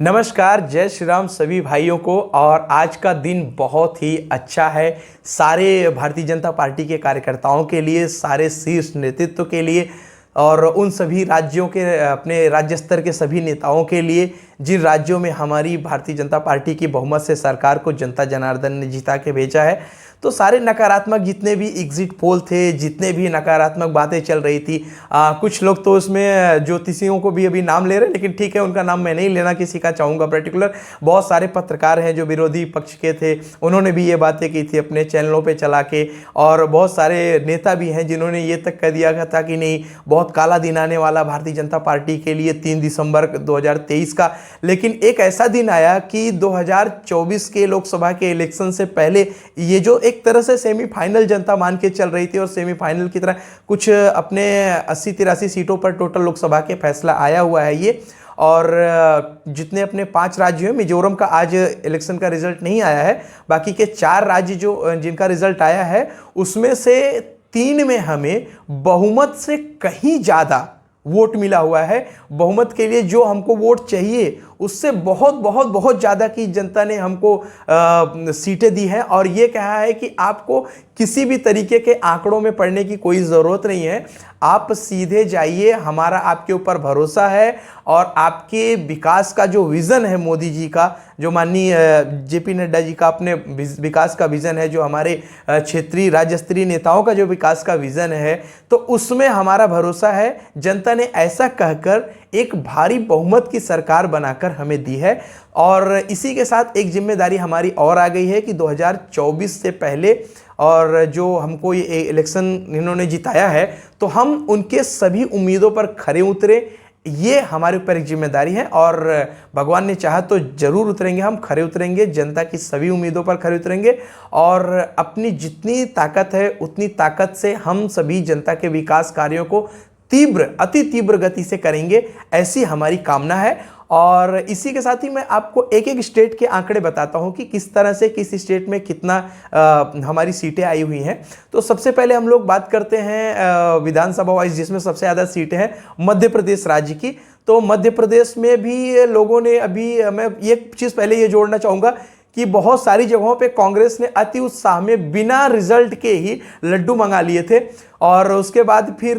नमस्कार, जय श्री राम सभी भाइयों को। और आज का दिन बहुत ही अच्छा है सारे भारतीय जनता पार्टी के कार्यकर्ताओं के लिए, सारे शीर्ष नेतृत्व के लिए और उन सभी राज्यों के अपने राज्य स्तर के सभी नेताओं के लिए जिन राज्यों में हमारी भारतीय जनता पार्टी की बहुमत से सरकार को जनता जनार्दन ने जिता के भेजा है। तो सारे नकारात्मक जितने भी एग्जिट पोल थे, जितने भी नकारात्मक बातें चल रही थी, कुछ लोग तो उसमें ज्योतिषियों को भी अभी नाम ले रहे हैं, लेकिन ठीक है, उनका नाम मैं नहीं लेना किसी का चाहूँगा पर्टिकुलर। बहुत सारे पत्रकार हैं जो विरोधी पक्ष के थे, उन्होंने भी ये बातें की थी अपने चैनलों पे चला के। और बहुत सारे नेता भी हैं जिन्होंने ये तक कह दिया था कि नहीं, बहुत काला दिन आने वाला भारतीय जनता पार्टी के लिए 3 दिसंबर 2023 का। लेकिन एक ऐसा दिन आया कि 2024 के लोकसभा के इलेक्शन से पहले ये जो एक तरह से सेमीफाइनल जनता मान के चल रही थी और सेमीफाइनल की तरह कुछ अपने 80-83 सीटों पर टोटल लोकसभा के फैसला आया हुआ है ये। और जितने अपने 5 राज्य हैं, मिजोरम का आज इलेक्शन का रिजल्ट नहीं आया है, बाकी के 4 राज्य जो जिनका रिजल्ट आया है उसमें से 3 में हमें बहुमत से कहीं ज़्यादा वोट मिला हुआ है। बहुमत के लिए जो हमको वोट चाहिए उससे बहुत बहुत बहुत ज़्यादा की जनता ने हमको सीटें दी हैं। और ये कहा है कि आपको किसी भी तरीके के आंकड़ों में पढ़ने की कोई ज़रूरत नहीं है, आप सीधे जाइए, हमारा आपके ऊपर भरोसा है। और आपके विकास का जो विज़न है मोदी जी का, जो माननीय जेपी नड्डा जी का अपने विकास का विज़न है, जो हमारे क्षेत्रीय राज्य स्तरीय नेताओं का जो विकास का विज़न है, तो उसमें हमारा भरोसा है। जनता ने ऐसा कहकर एक भारी बहुमत की सरकार बनाकर हमें दी है। और इसी के साथ एक जिम्मेदारी हमारी और आ गई है कि 2024 से पहले और जो हमको ये इलेक्शन इन्होंने जिताया है, तो हम उनके सभी उम्मीदों पर खरे उतरे, ये हमारे ऊपर एक जिम्मेदारी है। और भगवान ने चाहा तो जरूर उतरेंगे, हम खरे उतरेंगे, जनता की सभी उम्मीदों पर खरे उतरेंगे। और अपनी जितनी ताकत है उतनी ताकत से हम सभी जनता के विकास कार्यों को अति तीव्र गति से करेंगे, ऐसी हमारी कामना है। और इसी के साथ ही मैं आपको एक एक स्टेट के आंकड़े बताता हूं कि किस तरह से किस स्टेट में कितना हमारी सीटें आई हुई हैं। तो सबसे पहले हम लोग बात करते हैं विधानसभा वाइज जिसमें सबसे ज़्यादा सीटें हैं मध्य प्रदेश राज्य की। तो मध्य प्रदेश में भी लोगों ने अभी, मैं एक चीज़ पहले ये जोड़ना चाहूँगा कि बहुत सारी जगहों पे कांग्रेस ने अति उत्साह में बिना रिजल्ट के ही लड्डू मंगा लिए थे। और उसके बाद फिर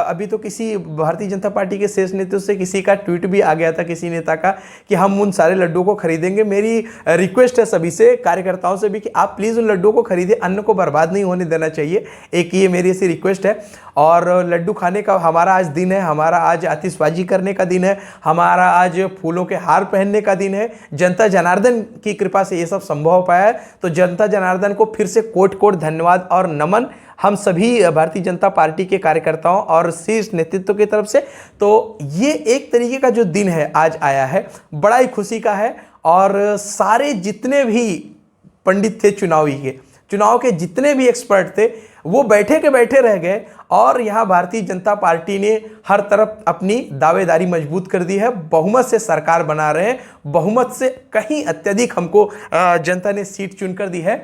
अभी तो किसी भारतीय जनता पार्टी के शीर्ष नेतृत्व से किसी का ट्वीट भी आ गया था किसी नेता का कि हम उन सारे लड्डू को खरीदेंगे। मेरी रिक्वेस्ट है सभी से, कार्यकर्ताओं से भी, कि आप प्लीज़ उन लड्डू को खरीदें, अन्न को बर्बाद नहीं होने देना चाहिए। एक ये मेरी ऐसी रिक्वेस्ट है। और लड्डू खाने का हमारा आज दिन है, हमारा आज आतिशबाजी करने का दिन है, हमारा आज फूलों के हार पहनने का दिन है। जनता जनार्दन की कृपा से ये सब संभव हो पाया है। तो जनता जनार्दन को फिर से कोटि कोटि धन्यवाद और नमन हम सभी भारतीय जनता पार्टी के कार्यकर्ताओं और शीर्ष नेतृत्व की तरफ से। तो ये एक तरीके का जो दिन है आज आया है, बड़ा ही खुशी का है। और सारे जितने भी पंडित थे चुनाव के जितने भी एक्सपर्ट थे, वो बैठे के बैठे रह गए। और यहाँ भारतीय जनता पार्टी ने हर तरफ अपनी दावेदारी मजबूत कर दी है, बहुमत से सरकार बना रहे हैं, बहुमत से कहीं अत्यधिक हमको जनता ने सीट चुनकर दी है।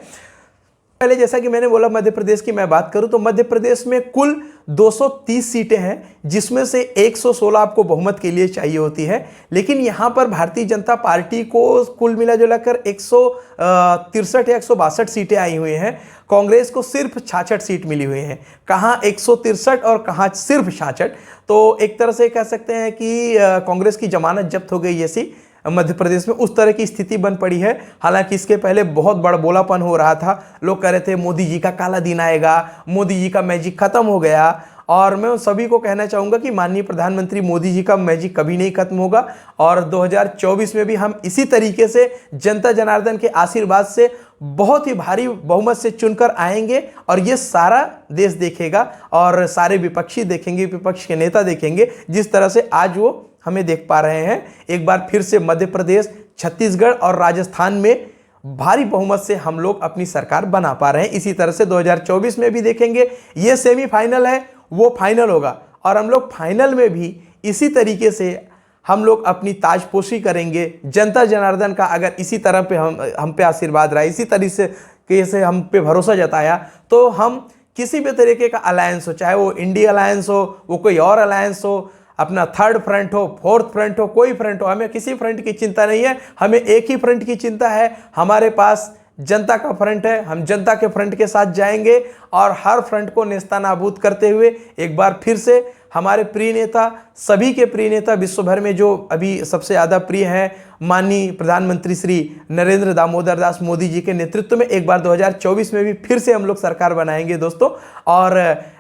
पहले जैसा कि मैंने बोला मध्य प्रदेश की मैं बात करूं तो मध्य प्रदेश में कुल 230 सीटें हैं, जिसमें से 116 आपको बहुमत के लिए चाहिए होती है। लेकिन यहां पर भारतीय जनता पार्टी को कुल मिला जुलाकर 163 या 162 सीटें आई हुई हैं। कांग्रेस को सिर्फ 66 सीट मिली हुई हैं, कहां 163 और कहां सिर्फ 66। तो एक तरह से कह सकते हैं कि कांग्रेस की जमानत जब्त हो गई ऐसी मध्य प्रदेश में, उस तरह की स्थिति बन पड़ी है। हालांकि इसके पहले बहुत बड़ा बोलापन हो रहा था, लोग कह रहे थे मोदी जी का काला दिन आएगा, मोदी जी का मैजिक खत्म हो गया। और मैं उन सभी को कहना चाहूँगा कि माननीय प्रधानमंत्री मोदी जी का मैजिक कभी नहीं खत्म होगा। और 2024 में भी हम इसी तरीके से जनता जनार्दन के आशीर्वाद से बहुत ही भारी बहुमत से चुनकर आएंगे। और ये सारा देश देखेगा और सारे विपक्षी देखेंगे, विपक्ष के नेता देखेंगे, जिस तरह से आज वो हमें देख पा रहे हैं। एक बार फिर से मध्य प्रदेश, छत्तीसगढ़ और राजस्थान में भारी बहुमत से हम लोग अपनी सरकार बना पा रहे हैं। इसी तरह से 2024 में भी देखेंगे, ये सेमीफाइनल है, वो फाइनल होगा। और हम लोग फाइनल में भी इसी तरीके से हम लोग अपनी ताजपोशी करेंगे। जनता जनार्दन का अगर इसी तरह पे हम पे आशीर्वाद रहा, इसी तरीके से हम पे भरोसा जताया, तो हम किसी भी तरीके का अलायंस हो, चाहे वो इंडिया अलायंस हो, वो कोई और अलायंस हो, अपना थर्ड फ्रंट हो, फोर्थ फ्रंट हो, कोई फ्रंट हो, हमें किसी फ्रंट की चिंता नहीं है। हमें एक ही फ्रंट की चिंता है, हमारे पास जनता का फ्रंट है। हम जनता के फ्रंट के साथ जाएंगे और हर फ्रंट को नेस्तनाबूद करते हुए एक बार फिर से हमारे प्रिय नेता, सभी के प्रिय नेता, विश्व भर में जो अभी सबसे ज़्यादा प्रिय हैं, माननीय प्रधानमंत्री श्री नरेंद्र दामोदर दास मोदी जी के नेतृत्व में एक बार 2024 में भी फिर से हम लोग सरकार बनाएंगे दोस्तों। और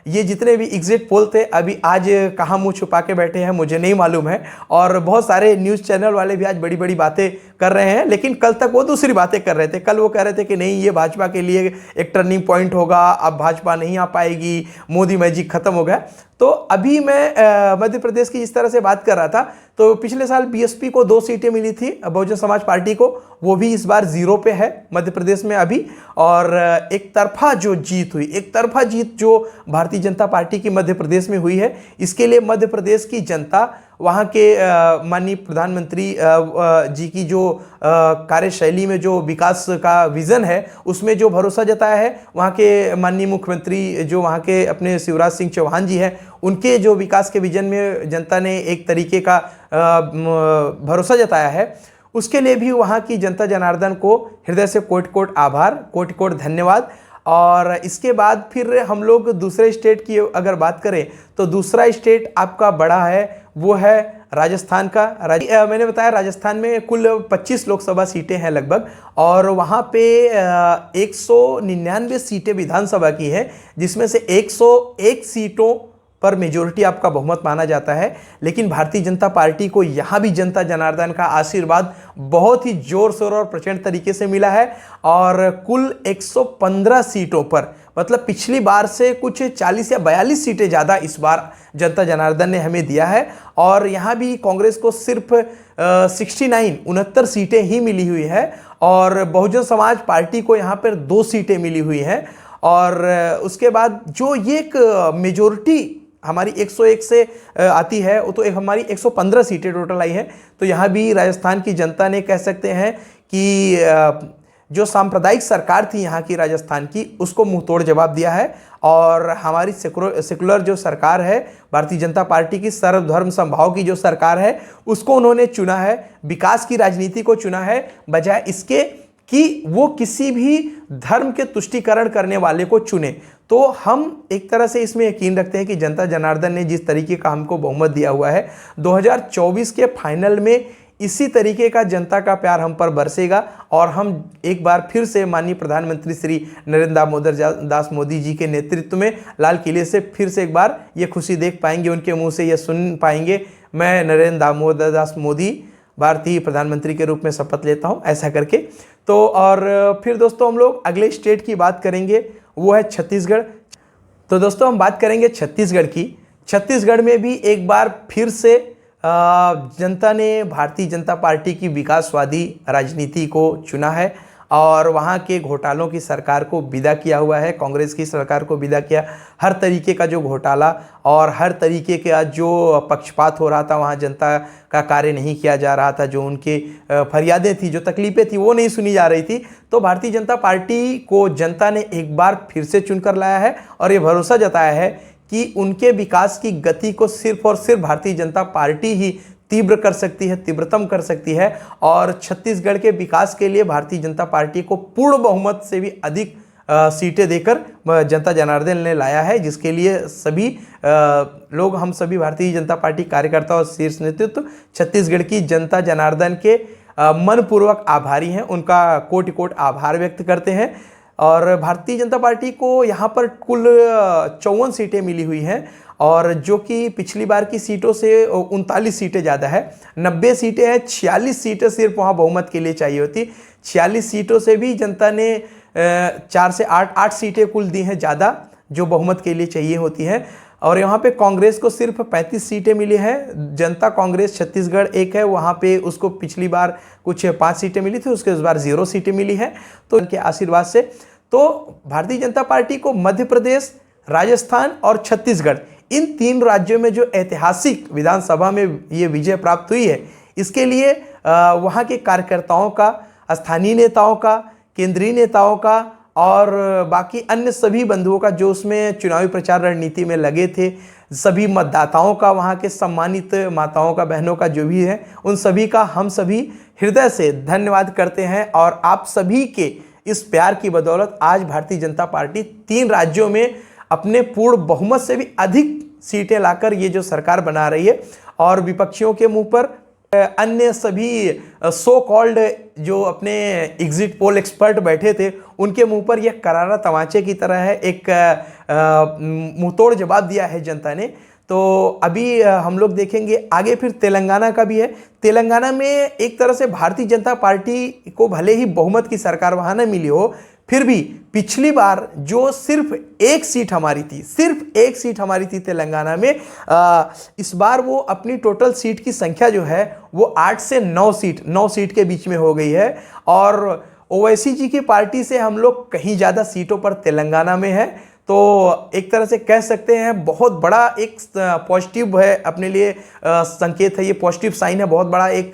ये जितने भी एग्जिट पोल थे, अभी आज कहाँ मुंह छुपा के बैठे हैं मुझे नहीं मालूम है, और बहुत सारे न्यूज़ चैनल वाले भी आज बड़ी बड़ी बातें कर रहे हैं, लेकिन कल तक वो दूसरी बातें कर रहे थे। कल वो कह रहे थे कि नहीं, ये भाजपा के लिए एक टर्निंग पॉइंट होगा, अब भाजपा नहीं आ पाएगी, मोदी मैजिक खत्म हो गया। तो अभी मैं मध्य प्रदेश की इस तरह से बात कर रहा था, तो पिछले साल बीएसपी को 2 सीटें मिली थी, बहुजन समाज पार्टी को, वो भी इस बार 0 पे है मध्य प्रदेश में अभी। और एक तरफा जो जीत हुई, एक तरफा जीत जो भारतीय जनता पार्टी की मध्य प्रदेश में हुई है, इसके लिए मध्य प्रदेश की जनता, वहाँ के माननीय प्रधानमंत्री जी की जो कार्यशैली में जो विकास का विज़न है, उसमें जो भरोसा जताया है, वहाँ के माननीय मुख्यमंत्री जो वहाँ के अपने शिवराज सिंह चौहान जी हैं, उनके जो विकास के विजन में जनता ने एक तरीके का भरोसा जताया है, उसके लिए भी वहाँ की जनता जनार्दन को हृदय से कोटि कोटि आभार, कोटि कोटि धन्यवाद। और इसके बाद फिर हम लोग दूसरे स्टेट की अगर बात करें, तो दूसरा स्टेट आपका बड़ा है, वो है राजस्थान का। मैंने बताया राजस्थान में कुल 25 लोकसभा सीटें हैं लगभग, और वहाँ पे 199 सीटें विधानसभा की हैं, जिसमें से 101 सीटों पर मेजोरिटी आपका बहुमत माना जाता है। लेकिन भारतीय जनता पार्टी को यहाँ भी जनता जनार्दन का आशीर्वाद बहुत ही जोर शोर और प्रचंड तरीके से मिला है, और कुल 115 सीटों पर, मतलब पिछली बार से कुछ 40 या 42 सीटें ज़्यादा इस बार जनता जनार्दन ने हमें दिया है। और यहाँ भी कांग्रेस को सिर्फ 69 सीटें ही मिली हुई है, और बहुजन समाज पार्टी को यहाँ पर 2 सीटें मिली हुई हैं। और उसके बाद जो ये एक मेजोरिटी हमारी 101 से आती है, वो तो एक हमारी 115 सीटें टोटल आई हैं। तो यहाँ भी राजस्थान की जनता ने, कह सकते हैं कि जो सांप्रदायिक सरकार थी यहाँ की राजस्थान की, उसको मुंह तोड़ जवाब दिया है। और हमारी सेकुलर जो सरकार है भारतीय जनता पार्टी की, सर्वधर्म समभाव की जो सरकार है, उसको उन्होंने चुना है, विकास की राजनीति को चुना है, बजाय इसके कि वो किसी भी धर्म के तुष्टीकरण करने वाले को चुने। तो हम एक तरह से इसमें यकीन रखते हैं कि जनता जनार्दन ने जिस तरीके का हमको बहुमत दिया हुआ है, 2024 के फाइनल में इसी तरीके का जनता का प्यार हम पर बरसेगा, और हम एक बार फिर से माननीय प्रधानमंत्री श्री नरेंद्र दामोदर दास मोदी जी के नेतृत्व में लाल किले से फिर से एक बार ये खुशी देख पाएंगे, उनके मुंह से ये सुन पाएंगे, मैं नरेंद्र दामोदर दास मोदी भारतीय प्रधानमंत्री के रूप में शपथ लेता हूं, ऐसा करके। तो और फिर दोस्तों हम लोग अगले स्टेट की बात करेंगे, वो है छत्तीसगढ़। तो दोस्तों हम बात करेंगे छत्तीसगढ़ की। छत्तीसगढ़ में भी एक बार फिर से जनता ने भारतीय जनता पार्टी की विकासवादी राजनीति को चुना है, और वहाँ के घोटालों की सरकार को विदा किया हुआ है, कांग्रेस की सरकार को विदा किया। हर तरीके का जो घोटाला और हर तरीके का जो पक्षपात हो रहा था, वहाँ जनता का कार्य नहीं किया जा रहा था, जो उनके फरियादें थी, जो तकलीफें थी, वो नहीं सुनी जा रही थी। तो भारतीय जनता पार्टी को जनता ने एक बार फिर से चुनकर लाया है, और ये भरोसा जताया है कि उनके विकास की गति को सिर्फ और सिर्फ भारतीय जनता पार्टी ही तीव्र कर सकती है, तीव्रतम कर सकती है। और छत्तीसगढ़ के विकास के लिए भारतीय जनता पार्टी को पूर्ण बहुमत से भी अधिक सीटें देकर जनता जनार्दन ने लाया है, जिसके लिए सभी लोग, हम सभी भारतीय जनता पार्टी कार्यकर्ता और शीर्ष नेतृत्व छत्तीसगढ़ की जनता जनार्दन के मनपूर्वक आभारी हैं, उनका कोटि कोटि आभार व्यक्त करते हैं। और भारतीय जनता पार्टी को यहाँ पर कुल 54 सीटें मिली हुई हैं, और जो कि पिछली बार की सीटों से 39 सीटें ज़्यादा है। 90 सीटें हैं, 46 सीटें सिर्फ वहाँ बहुमत के लिए चाहिए होती। 46 सीटों से भी जनता ने 4 से 8 सीटें कुल दी हैं ज़्यादा, जो बहुमत के लिए चाहिए होती हैं। और यहाँ पे कांग्रेस को सिर्फ 35 सीटें मिली हैं। जनता कांग्रेस छत्तीसगढ़ एक है, वहाँ पे उसको पिछली बार कुछ 5 सीटें मिली थी, उसके इस बार 0 सीटें मिली हैं, तो उनके आशीर्वाद से। तो भारतीय जनता पार्टी को मध्य प्रदेश, राजस्थान और छत्तीसगढ़, इन 3 राज्यों में जो ऐतिहासिक विधानसभा में ये विजय प्राप्त हुई है, इसके लिए वहाँ के कार्यकर्ताओं का, स्थानीय नेताओं का, केंद्रीय नेताओं का और बाकी अन्य सभी बंधुओं का, जो उसमें चुनावी प्रचार रणनीति में लगे थे, सभी मतदाताओं का, वहाँ के सम्मानित माताओं का, बहनों का, जो भी है, उन सभी का हम सभी हृदय से धन्यवाद करते हैं। और आप सभी के इस प्यार की बदौलत आज भारतीय जनता पार्टी 3 राज्यों में अपने पूर्ण बहुमत से भी अधिक सीटें लाकर ये जो सरकार बना रही है। और विपक्षियों के मुंह पर अन्य सभी सो कॉल्ड जो अपने एग्जिट पोल एक्सपर्ट बैठे थे, उनके मुंह पर यह करारा तमाचे की तरह है, एक मुंहतोड़ जवाब दिया है जनता ने। तो अभी हम लोग देखेंगे आगे, फिर तेलंगाना का भी है। तेलंगाना में एक तरह से भारतीय जनता पार्टी को भले ही बहुमत की सरकार वहाँ न मिली हो, फिर भी पिछली बार जो सिर्फ एक सीट हमारी थी, सिर्फ एक सीट हमारी थी तेलंगाना में, इस बार वो अपनी टोटल सीट की संख्या जो है वो 8 से 9 सीट के बीच में हो गई है। और ओवैसी जी की पार्टी से हम लोग कहीं ज़्यादा सीटों पर तेलंगाना में है। तो एक तरह से कह सकते हैं बहुत बड़ा एक पॉजिटिव है अपने लिए, संकेत है, ये पॉजिटिव साइन है, बहुत बड़ा एक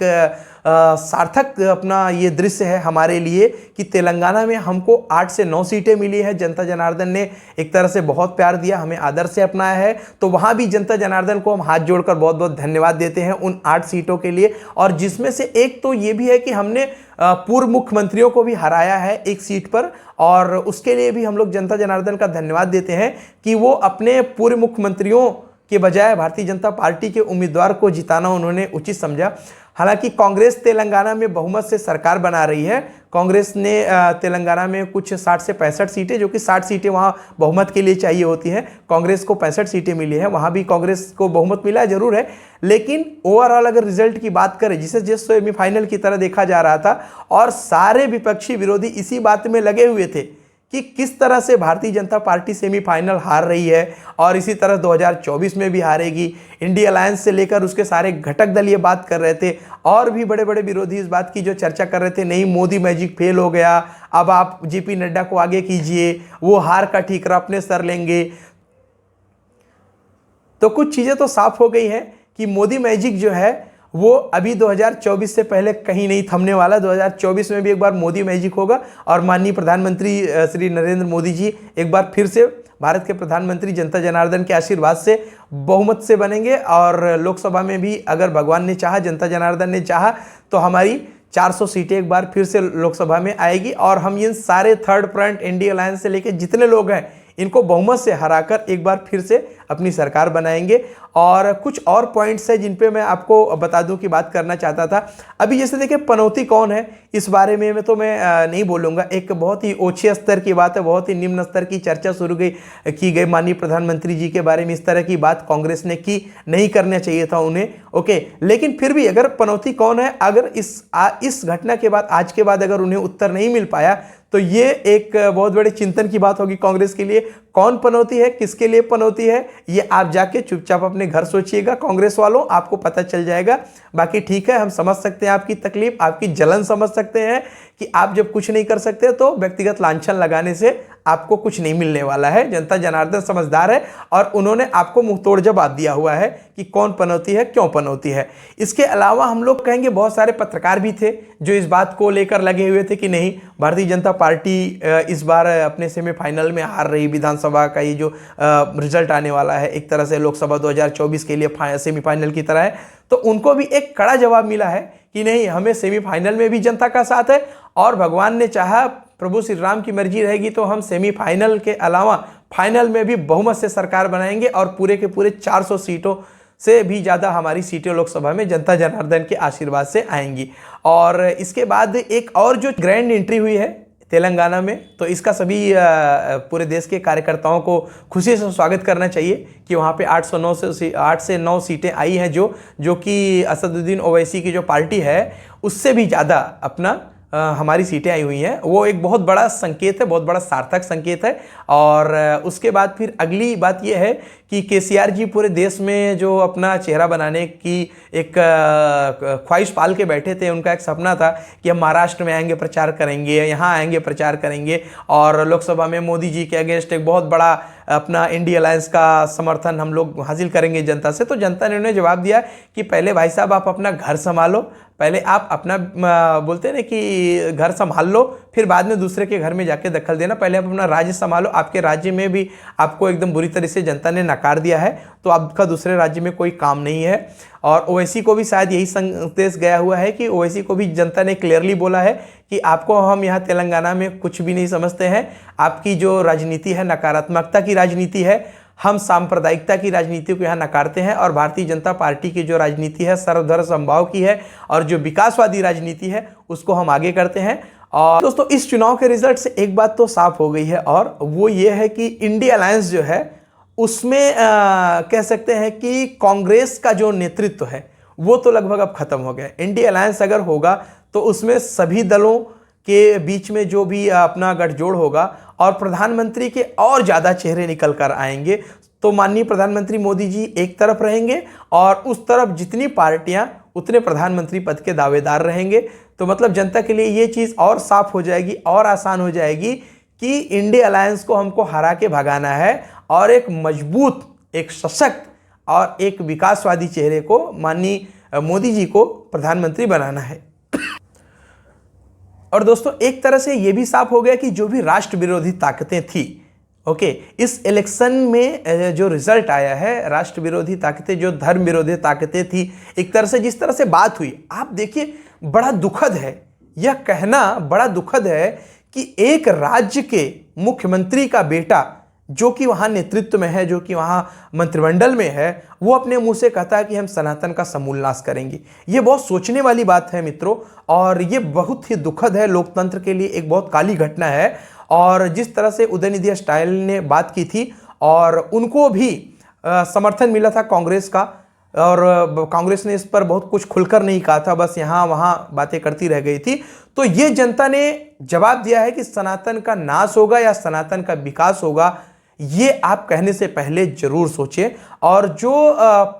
सार्थक अपना ये दृश्य है हमारे लिए कि तेलंगाना में हमको 8 से 9 सीटें मिली है। जनता जनार्दन ने एक तरह से बहुत प्यार दिया, हमें आदर से अपनाया है। तो वहाँ भी जनता जनार्दन को हम हाथ जोड़कर बहुत बहुत धन्यवाद देते हैं उन 8 सीटों के लिए। और जिसमें से एक तो ये भी है कि हमने पूर्व मुख्यमंत्रियों को भी हराया है एक सीट पर, और उसके लिए भी हम लोग जनता जनार्दन का धन्यवाद देते हैं कि वो अपने पूर्व मुख्यमंत्रियों के बजाय भारतीय जनता पार्टी के उम्मीदवार को जिताना उन्होंने उचित समझा। हालांकि कांग्रेस तेलंगाना में बहुमत से सरकार बना रही है। कांग्रेस ने तेलंगाना में कुछ 60 से 65 सीटें, जो कि 60 सीटें वहाँ बहुमत के लिए चाहिए होती हैं, कांग्रेस को 65 सीटें मिली हैं। वहाँ भी कांग्रेस को बहुमत मिला जरूर है, लेकिन ओवरऑल अगर रिजल्ट की बात करें, जिसे जिस सेमीफाइनल की तरह देखा जा रहा था, और सारे विपक्षी विरोधी इसी बात में लगे हुए थे कि किस तरह से भारतीय जनता पार्टी सेमीफाइनल हार रही है और इसी तरह 2024 में भी हारेगी। इंडिया अलायंस से लेकर उसके सारे घटक दल ये बात कर रहे थे, और भी बड़े बड़े विरोधी इस बात की जो चर्चा कर रहे थे, नहीं मोदी मैजिक फेल हो गया, अब आप जेपी नड्डा को आगे कीजिए, वो हार का ठीकरा अपने सर लेंगे। तो कुछ चीज़ें तो साफ हो गई है कि मोदी मैजिक जो है वो अभी 2024 से पहले कहीं नहीं थमने वाला। 2024 में भी एक बार मोदी मैजिक होगा और माननीय प्रधानमंत्री श्री नरेंद्र मोदी जी एक बार फिर से भारत के प्रधानमंत्री जनता जनार्दन के आशीर्वाद से बहुमत से बनेंगे। और लोकसभा में भी अगर भगवान ने चाहा, जनता जनार्दन ने चाहा, तो हमारी 400 सीटें एक बार फिर से लोकसभा में आएगी। और हम इन सारे थर्ड फ्रंट, इंडिया अलायंस से लेकर जितने लोग हैं, इनको बहुमत से हराकर एक बार फिर से अपनी सरकार बनाएंगे। और कुछ और पॉइंट्स है जिन पे मैं आपको बता दूं कि बात करना चाहता था। अभी जैसे देखिए पनौती कौन है, इस बारे में तो मैं नहीं बोलूँगा, एक बहुत ही ओछे स्तर की बात है, बहुत ही निम्न स्तर की चर्चा शुरू की गई माननीय प्रधानमंत्री जी के बारे में। इस तरह की बात कांग्रेस ने की, नहीं करना चाहिए था उन्हें, ओके। लेकिन फिर भी अगर पनौती कौन है, अगर इस घटना के बाद, आज के बाद अगर उन्हें उत्तर नहीं मिल पाया, तो ये एक बहुत बड़े चिंतन की बात होगी कांग्रेस के लिए। कौन पनौती है, किसके लिए पनौती है, ये आप जाके चुपचाप अपने घर सोचिएगा कांग्रेस वालों, आपको पता चल जाएगा। बाकी ठीक है, हम समझ सकते हैं आपकी तकलीफ, आपकी जलन समझ सकते हैं कि आप जब कुछ नहीं कर सकते तो व्यक्तिगत लांछन लगाने से आपको कुछ नहीं मिलने वाला है। जनता जनार्दन समझदार है और उन्होंने आपको मुंहतोड़ जवाब दिया हुआ है कि कौन पनौती है, क्यों पनौती है। इसके अलावा हम लोग कहेंगे बहुत सारे पत्रकार भी थे जो इस बात को लेकर लगे हुए थे कि नहीं, भारतीय जनता पार्टी इस बार अपने सेमीफाइनल में हार रही। विधानसभा का ये जो रिजल्ट आने वाला है एक तरह से लोकसभा 2024 के लिए सेमीफाइनल की तरह है, तो उनको भी एक कड़ा जवाब मिला है कि नहीं, हमें सेमीफाइनल में भी जनता का साथ है, और भगवान ने चाहा, प्रभु श्री राम की मर्जी रहेगी तो हम सेमीफाइनल के अलावा फाइनल में भी बहुमत से सरकार बनाएंगे और पूरे के पूरे 400 सीटों से भी ज़्यादा हमारी सीटें लोकसभा में जनता जनार्दन के आशीर्वाद से आएंगी। और इसके बाद एक और जो ग्रैंड एंट्री हुई है तेलंगाना में, तो इसका सभी पूरे देश के कार्यकर्ताओं को खुशी से स्वागत करना चाहिए कि वहाँ पे 8 से 9 सीटें आई हैं, जो कि असदुद्दीन ओवैसी की जो पार्टी है उससे भी ज़्यादा अपना हमारी सीटें आई हुई हैं। वो एक बहुत बड़ा संकेत है, बहुत बड़ा सार्थक संकेत है। और उसके बाद फिर अगली बात यह है कि केसीआर जी पूरे देश में जो अपना चेहरा बनाने की एक ख्वाहिश पाल के बैठे थे, उनका एक सपना था कि हम महाराष्ट्र में आएंगे प्रचार करेंगे, यहाँ आएंगे प्रचार करेंगे, और लोकसभा में मोदी जी के अगेंस्ट एक बहुत बड़ा अपना इंडिया अलायंस का समर्थन हम लोग हासिल करेंगे जनता से। तो जनता ने उन्हें जवाब दिया कि पहले भाई साहब आप अपना घर संभालो, पहले आप अपना बोलते हैं ना कि घर संभाल लो, फिर बाद में दूसरे के घर में जाके दखल देना। पहले आप अपना राज्य संभालो। आपके राज्य में भी आपको एकदम बुरी तरह से जनता ने नकार दिया है, तो आपका दूसरे राज्य में कोई काम नहीं है। और ओवैसी को भी शायद यही संदेश गया हुआ है कि ओवैसी को भी जनता ने क्लियरली बोला है कि आपको हम यहाँ तेलंगाना में कुछ भी नहीं समझते हैं। आपकी जो राजनीति है नकारात्मकता की राजनीति है, हम सांप्रदायिकता की राजनीति को यहाँ नकारते हैं। और भारतीय जनता पार्टी की जो राजनीति है सर्वधर्म समभाव की है और जो विकासवादी राजनीति है उसको हम आगे करते हैं। और दोस्तों इस चुनाव के रिजल्ट से एक बात तो साफ हो गई है, और वो ये है कि इंडिया अलायंस जो है उसमें कह सकते हैं कि कांग्रेस का जो नेतृत्व है वो तो लगभग अब खत्म हो गया। इंडिया अलायंस अगर होगा तो उसमें सभी दलों के बीच में जो भी अपना गठजोड़ होगा और प्रधानमंत्री के और ज़्यादा चेहरे निकल कर आएंगे। तो माननीय प्रधानमंत्री मोदी जी एक तरफ रहेंगे और उस तरफ जितनी पार्टियां उतने प्रधानमंत्री पद के दावेदार रहेंगे। तो मतलब जनता के लिए ये चीज़ और साफ हो जाएगी और आसान हो जाएगी कि इंडिया अलायंस को हमको हरा के भगाना है और एक मजबूत, एक सशक्त और एक विकासवादी चेहरे को माननीय मोदी जी को प्रधानमंत्री बनाना है। और दोस्तों एक तरह से यह भी साफ हो गया कि जो भी राष्ट्र विरोधी ताकतें थी, इस इलेक्शन में जो रिजल्ट आया है, राष्ट्र विरोधी ताकतें, जो धर्म विरोधी ताकतें थी, एक तरह से जिस तरह से बात हुई, आप देखिए बड़ा दुखद है, यह कहना बड़ा दुखद है कि एक राज्य के मुख्यमंत्री का बेटा जो कि वहाँ नेतृत्व में है, जो कि वहाँ मंत्रिमंडल में है, वो अपने मुंह से कहता है कि हम सनातन का समूल नाश करेंगे। ये बहुत सोचने वाली बात है मित्रों, और ये बहुत ही दुखद है, लोकतंत्र के लिए एक बहुत काली घटना है। और जिस तरह से उदयनिधि स्टालिन ने बात की थी और उनको भी समर्थन मिला था कांग्रेस का, और कांग्रेस ने इस पर बहुत कुछ खुलकर नहीं कहा था, बस यहाँ वहाँ बातें करती रह गई थी। तो ये जनता ने जवाब दिया है कि सनातन का नाश होगा या सनातन का विकास होगा, ये आप कहने से पहले जरूर सोचें। और जो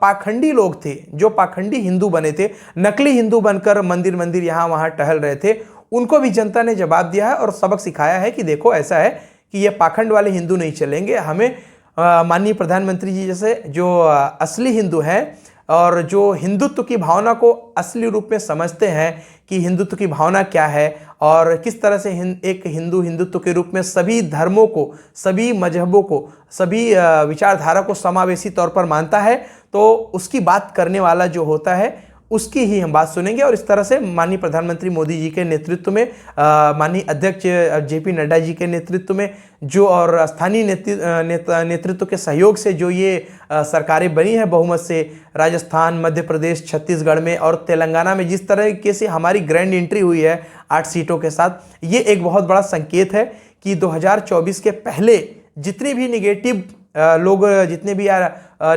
पाखंडी लोग थे, जो पाखंडी हिंदू बने थे, नकली हिंदू बनकर मंदिर मंदिर यहाँ वहाँ टहल रहे थे, उनको भी जनता ने जवाब दिया है और सबक सिखाया है कि देखो ऐसा है कि ये पाखंड वाले हिंदू नहीं चलेंगे। हमें माननीय प्रधानमंत्री जी जैसे जो असली हिंदू हैं और जो हिंदुत्व की भावना को असली रूप में समझते हैं कि हिंदुत्व की भावना क्या है और किस तरह से एक हिंदू हिंदुत्व के रूप में सभी धर्मों को, सभी मजहबों को, सभी विचारधारा को समावेशी तौर पर मानता है, तो उसकी बात करने वाला जो होता है उसकी ही हम बात सुनेंगे। और इस तरह से माननीय प्रधानमंत्री मोदी जी के नेतृत्व में, माननीय अध्यक्ष जेपी नड्डा जी के नेतृत्व में जो, और स्थानीय नेतृत्व के सहयोग से जो ये सरकारें बनी है बहुमत से, राजस्थान, मध्य प्रदेश, छत्तीसगढ़ में और तेलंगाना में जिस तरीके से हमारी ग्रैंड एंट्री हुई है 8 सीटों के साथ, ये एक बहुत बड़ा संकेत है कि 2024 के पहले जितने भी निगेटिव लोग, जितने भी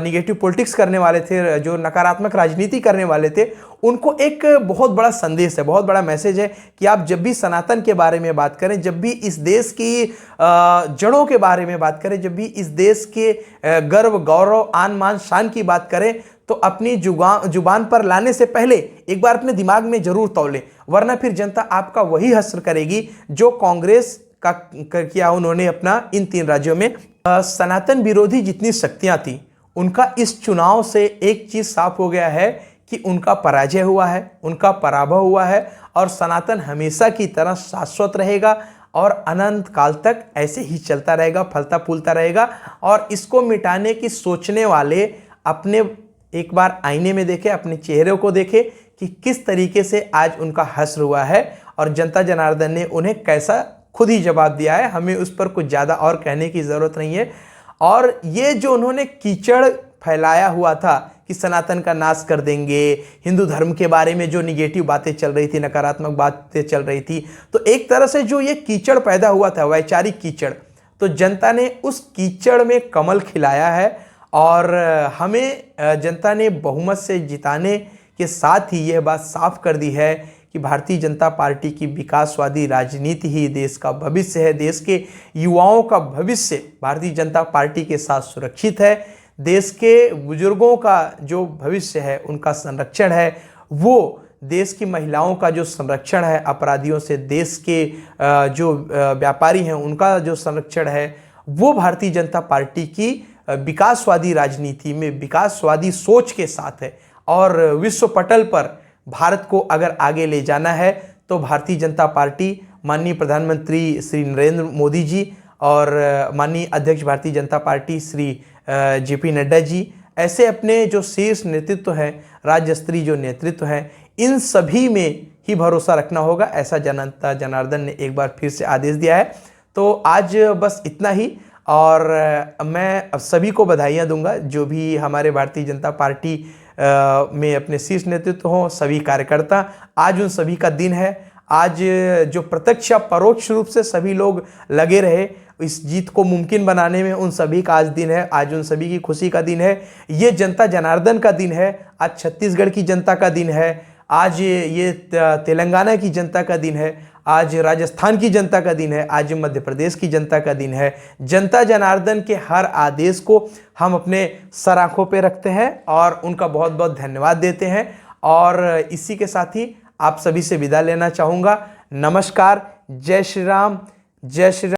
निगेटिव पॉलिटिक्स करने वाले थे, जो नकारात्मक राजनीति करने वाले थे, उनको एक बहुत बड़ा संदेश है, बहुत बड़ा मैसेज है कि आप जब भी सनातन के बारे में बात करें, जब भी इस देश की जड़ों के बारे में बात करें, जब भी इस देश के गर्व, गौरव, आन, मान, शान की बात करें, तो अपनी जुबान पर लाने से पहले एक बार अपने दिमाग में जरूर तौलें, वरना फिर जनता आपका वही हश्र करेगी जो कांग्रेस का किया उन्होंने अपना इन 3 राज्यों में। सनातन विरोधी जितनी शक्तियां थी, उनका इस चुनाव से एक चीज साफ हो गया है कि उनका पराजय हुआ है, उनका पराभव हुआ है, और सनातन हमेशा की तरह शाश्वत रहेगा और अनंत काल तक ऐसे ही चलता रहेगा, फलता फूलता रहेगा। और इसको मिटाने की सोचने वाले अपने एक बार आईने में देखें, अपने चेहरे को देखें कि किस तरीके से आज उनका हश्र हुआ है, और जनता जनार्दन ने उन्हें कैसा खुद ही जवाब दिया है। हमें उस पर कुछ ज़्यादा और कहने की ज़रूरत नहीं है। और ये जो उन्होंने कीचड़ फैलाया हुआ था कि सनातन का नाश कर देंगे, हिंदू धर्म के बारे में जो निगेटिव बातें चल रही थी, नकारात्मक बातें चल रही थी, तो एक तरह से जो ये कीचड़ पैदा हुआ था, वैचारिक कीचड़, तो जनता ने उस कीचड़ में कमल खिलाया है। और हमें जनता ने बहुमत से जिताने के साथ ही यह बात साफ कर दी है कि भारतीय जनता पार्टी की विकासवादी राजनीति ही देश का भविष्य है। देश के युवाओं का भविष्य भारतीय जनता पार्टी के साथ सुरक्षित है। देश के बुजुर्गों का जो भविष्य है, उनका संरक्षण है, वो देश की महिलाओं का जो संरक्षण है अपराधियों से, देश के जो व्यापारी हैं उनका जो संरक्षण है, वो भारतीय जनता पार्टी की विकासवादी राजनीति में विकासवादी सोच के साथ है। और विश्व पटल पर भारत को अगर आगे ले जाना है तो भारतीय जनता पार्टी, माननीय प्रधानमंत्री श्री नरेंद्र मोदी जी और माननीय अध्यक्ष भारतीय जनता पार्टी श्री जेपी नड्डा जी, ऐसे अपने जो शीर्ष नेतृत्व है, राज्य स्तरीय जो नेतृत्व है, इन सभी में ही भरोसा रखना होगा, ऐसा जनता जनार्दन ने एक बार फिर से आदेश दिया है। तो आज बस इतना ही, और मैं सभी को बधाइयाँ दूंगा जो भी हमारे भारतीय जनता पार्टी में अपने शीर्ष नेतृत्व हों, सभी कार्यकर्ता। आज उन सभी का दिन है। आज जो प्रत्यक्ष या परोक्ष रूप से सभी लोग लगे रहे इस जीत को मुमकिन बनाने में, उन सभी का आज दिन है। आज उन सभी की खुशी का दिन है। ये जनता जनार्दन का दिन है। आज छत्तीसगढ़ की जनता का दिन है। आज ये तेलंगाना की जनता का दिन है। आज राजस्थान की जनता का दिन है। आज मध्य प्रदेश की जनता का दिन है। जनता जनार्दन के हर आदेश को हम अपने सर आंखों पे रखते हैं और उनका बहुत बहुत धन्यवाद देते हैं। और इसी के साथ ही आप सभी से विदा लेना चाहूँगा। नमस्कार। जय श्री राम। जय श्री राम।